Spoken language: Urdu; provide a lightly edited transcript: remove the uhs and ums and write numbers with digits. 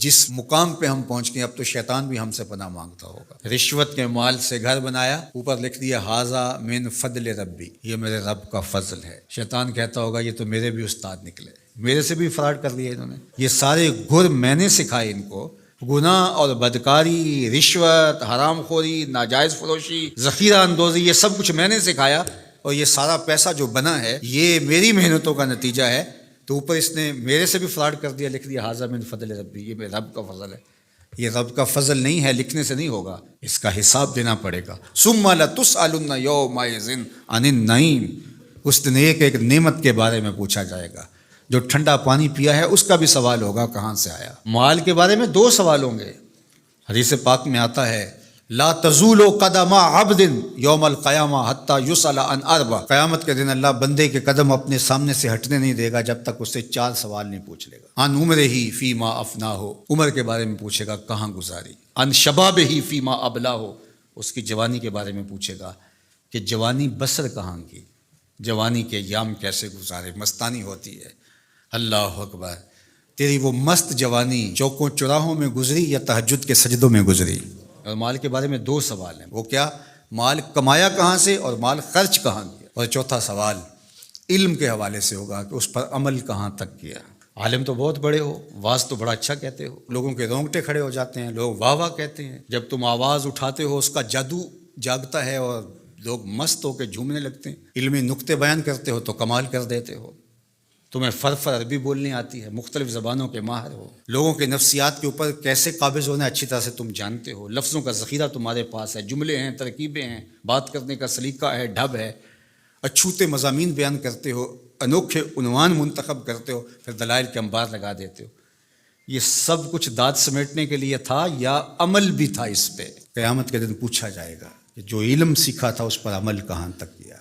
جس مقام پہ ہم پہنچ گئے اب تو شیطان بھی ہم سے پناہ مانگتا ہوگا۔ رشوت کے مال سے گھر بنایا، اوپر لکھ دیا ھذا من فضل ربی، یہ میرے رب کا فضل ہے۔ شیطان کہتا ہوگا یہ تو میرے بھی استاد نکلے، میرے سے بھی فراڈ کر لیا انہوں نے، یہ سارے گر میں نے سکھائے ان کو، گناہ اور بدکاری، رشوت، حرام خوری، ناجائز فروشی، ذخیرہ اندوزی، یہ سب کچھ میں نے سکھایا، اور یہ سارا پیسہ جو بنا ہے یہ میری محنتوں کا نتیجہ ہے۔ تو اوپر اس نے میرے سے بھی فراڈ کر دیا، لکھ دیا ھذا من فضل ربی، یہ میرے رب کا فضل ہے۔ یہ رب کا فضل نہیں ہے، لکھنے سے نہیں ہوگا، اس کا حساب دینا پڑے گا۔ ثم لتسألن یومئذ عن النعیم، اس دن ایک ایک نعمت کے بارے میں پوچھا جائے گا۔ جو ٹھنڈا پانی پیا ہے اس کا بھی سوال ہوگا کہاں سے آیا۔ مال کے بارے میں 2 سوال ہوں گے، حدیث پاک میں آتا ہے لا تزول قدم عبد یوم القیامہ حتی یسأل عن 4، قیامت کے دن اللہ بندے کے قدم اپنے سامنے سے ہٹنے نہیں دے گا جب تک اس سے 4 سوال نہیں پوچھ لے گا۔ عن عمرہ فیما افناہ، عمر کے بارے میں پوچھے گا کہاں گزاری۔ عن شبابہ فیما ابلاہ، اس کی جوانی کے بارے میں پوچھے گا کہ جوانی بسر کہاں کی، جوانی کے ایام کیسے گزارے، مستانی ہوتی ہے۔ اللہ اکبر، تیری وہ مست جوانی چوکوں چراہوں میں گزری یا تہجد کے سجدوں میں گزری؟ اور مال کے بارے میں 2 سوال ہیں، وہ کیا؟ مال کمایا کہاں سے اور مال خرچ کہاں کیا؟ اور چوتھا سوال علم کے حوالے سے ہوگا کہ اس پر عمل کہاں تک کیا۔ عالم تو بہت بڑے ہو، واز تو بڑا اچھا کہتے ہو، لوگوں کے رونگٹے کھڑے ہو جاتے ہیں، لوگ واہ واہ کہتے ہیں، جب تم آواز اٹھاتے ہو اس کا جادو جاگتا ہے اور لوگ مست ہو کے جھومنے لگتے ہیں، علمی نکتے بیان کرتے ہو تو کمال کر دیتے ہو، تمہیں فر عربی بولنی آتی ہے، مختلف زبانوں کے ماہر ہو، لوگوں کے نفسیات کے اوپر کیسے قابض ہونا اچھی طرح سے تم جانتے ہو، لفظوں کا ذخیرہ تمہارے پاس ہے، جملے ہیں، ترکیبیں ہیں، بات کرنے کا سلیقہ ہے، ڈھب ہے، اچھوتے مضامین بیان کرتے ہو، انوکھے عنوان منتخب کرتے ہو، پھر دلائل کے انبار لگا دیتے ہو۔ یہ سب کچھ داد سمیٹنے کے لیے تھا یا عمل بھی تھا اس پہ؟ قیامت کے دن پوچھا جائے گا کہ جو علم سیکھا تھا اس پر عمل کہاں تک کیا۔